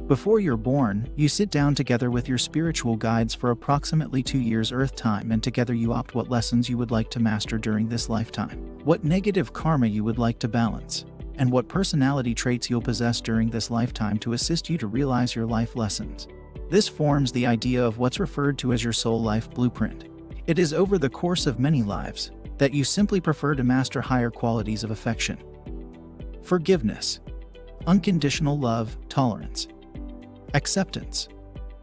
Before you're born, you sit down together with your spiritual guides for approximately 2 years Earth time, and together you opt what lessons you would like to master during this lifetime, what negative karma you would like to balance, and what personality traits you'll possess during this lifetime to assist you to realize your life lessons. This forms the idea of what's referred to as your soul life blueprint. It is over the course of many lives that you simply prefer to master higher qualities of affection, forgiveness, unconditional love, tolerance, acceptance,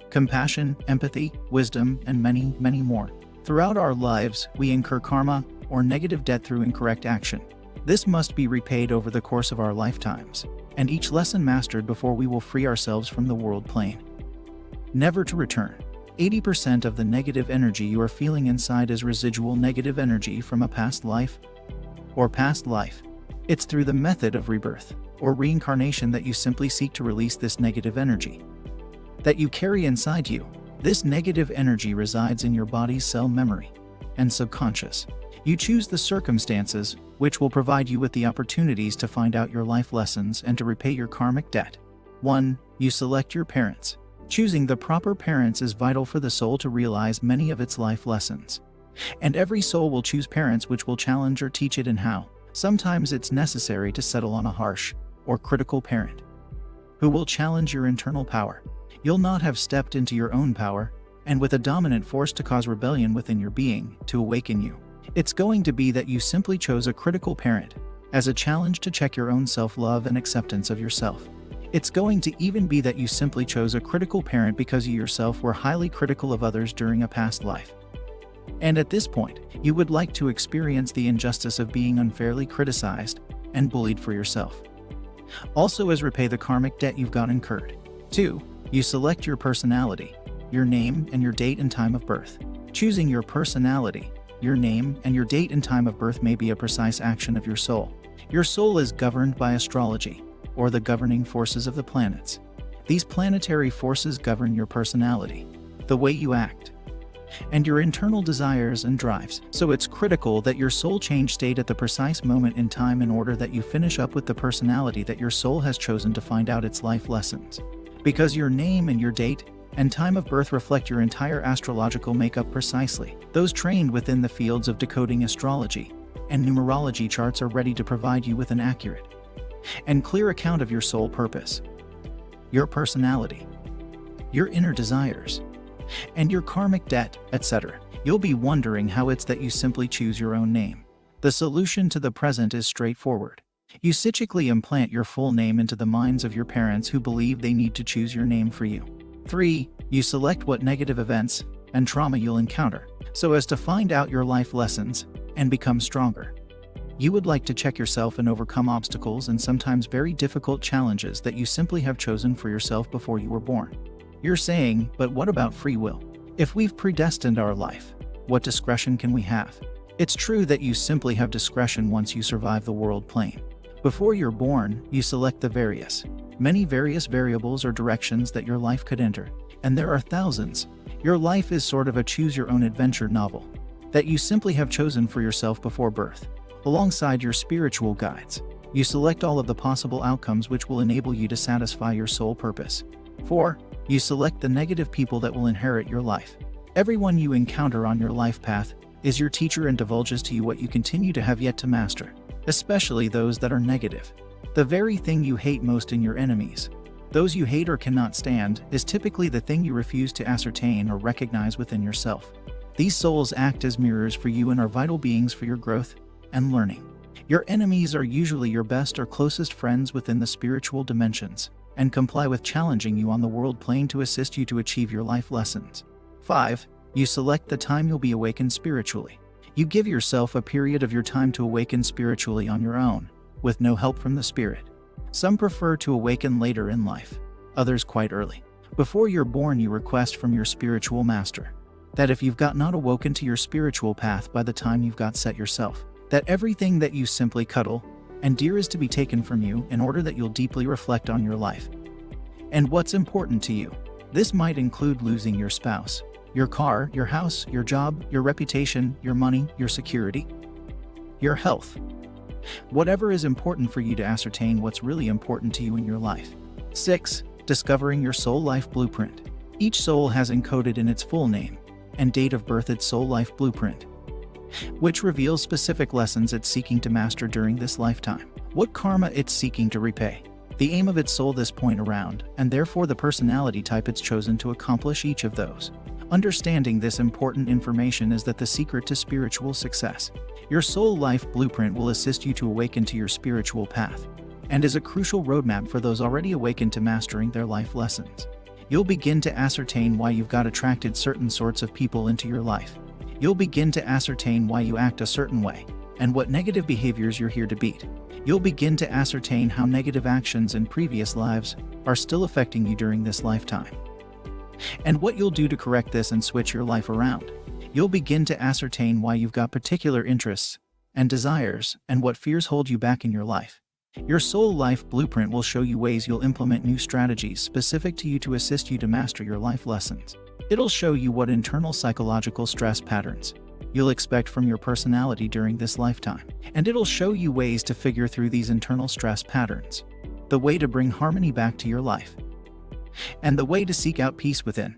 compassion, empathy, wisdom, and many, many more. Throughout our lives, we incur karma or negative debt through incorrect action. This must be repaid over the course of our lifetimes, and each lesson mastered before we will free ourselves from the world plane, never to return. 80% of the negative energy you are feeling inside is residual negative energy from a past life or past life. It's through the method of rebirth or reincarnation that you simply seek to release this negative energy that you carry inside you. This negative energy resides in your body's cell memory and subconscious. You choose the circumstances which will provide you with the opportunities to find out your life lessons and to repay your karmic debt. 1. You select your parents. Choosing the proper parents is vital for the soul to realize many of its life lessons. And every soul will choose parents which will challenge or teach it in how. Sometimes it's necessary to settle on a harsh or critical parent who will challenge your internal power. You'll not have stepped into your own power, and with a dominant force to cause rebellion within your being, to awaken you. It's going to be that you simply chose a critical parent as a challenge to check your own self-love and acceptance of yourself. It's going to even be that you simply chose a critical parent because you yourself were highly critical of others during a past life. And at this point, you would like to experience the injustice of being unfairly criticized and bullied for yourself. Also, as repay the karmic debt you've got incurred. 2. You select your personality, your name, and your date and time of birth. Choosing your personality, your name, and your date and time of birth may be a precise action of your soul. Your soul is governed by astrology, or the governing forces of the planets. These planetary forces govern your personality, the way you act, and your internal desires and drives. So it's critical that your soul change state at the precise moment in time in order that you finish up with the personality that your soul has chosen to find out its life lessons. Because your name and your date and time of birth reflect your entire astrological makeup precisely. Those trained within the fields of decoding astrology and numerology charts are ready to provide you with an accurate and clear account of your soul purpose, your personality, your inner desires, and your karmic debt, etc. You'll be wondering how it's that you simply choose your own name. The solution to the present is straightforward. You psychically implant your full name into the minds of your parents who believe they need to choose your name for you. 3. You select what negative events and trauma you'll encounter, so as to find out your life lessons and become stronger. You would like to check yourself and overcome obstacles and sometimes very difficult challenges that you simply have chosen for yourself before you were born. You're saying, but what about free will? If we've predestined our life, what discretion can we have? It's true that you simply have discretion once you survive the world plane. Before you're born, you select the many various variables or directions that your life could enter, and there are thousands. Your life is sort of a choose-your-own-adventure novel that you simply have chosen for yourself before birth. Alongside your spiritual guides, you select all of the possible outcomes which will enable you to satisfy your soul purpose. 4. You select the negative people that will inherit your life. Everyone you encounter on your life path is your teacher and divulges to you what you continue to have yet to master, especially those that are negative. The very thing you hate most in your enemies, those you hate or cannot stand, is typically the thing you refuse to ascertain or recognize within yourself. These souls act as mirrors for you and are vital beings for your growth and learning. Your enemies are usually your best or closest friends within the spiritual dimensions, and comply with challenging you on the world plane to assist you to achieve your life lessons. 5. You select the time you'll be awakened spiritually. You give yourself a period of your time to awaken spiritually on your own, with no help from the spirit. Some prefer to awaken later in life, others quite early. Before you're born, you request from your spiritual master that if you've got not awoken to your spiritual path by the time you've got set yourself, that everything that you simply cuddle and dear is to be taken from you in order that you'll deeply reflect on your life and what's important to you. This might include losing your spouse, your car, your house, your job, your reputation, your money, your security, your health. Whatever is important for you to ascertain what's really important to you in your life. 6. Discovering your soul life blueprint. Each soul has encoded in its full name and date of birth its soul life blueprint, which reveals specific lessons it's seeking to master during this lifetime, what karma it's seeking to repay, the aim of its soul this point around, and therefore the personality type it's chosen to accomplish each of those. Understanding this important information is the secret to spiritual success. Your soul life blueprint will assist you to awaken to your spiritual path and is a crucial roadmap for those already awakened to mastering their life lessons. You'll begin to ascertain why you've got attracted certain sorts of people into your life. You'll begin to ascertain why you act a certain way and what negative behaviors you're here to beat. You'll begin to ascertain how negative actions in previous lives are still affecting you during this lifetime, and what you'll do to correct this and switch your life around. You'll begin to ascertain why you've got particular interests and desires and what fears hold you back in your life. Your soul life blueprint will show you ways you'll implement new strategies specific to you to assist you to master your life lessons. It'll show you what internal psychological stress patterns you'll expect from your personality during this lifetime, and it'll show you ways to figure through these internal stress patterns, the way to bring harmony back to your life, and the way to seek out peace within.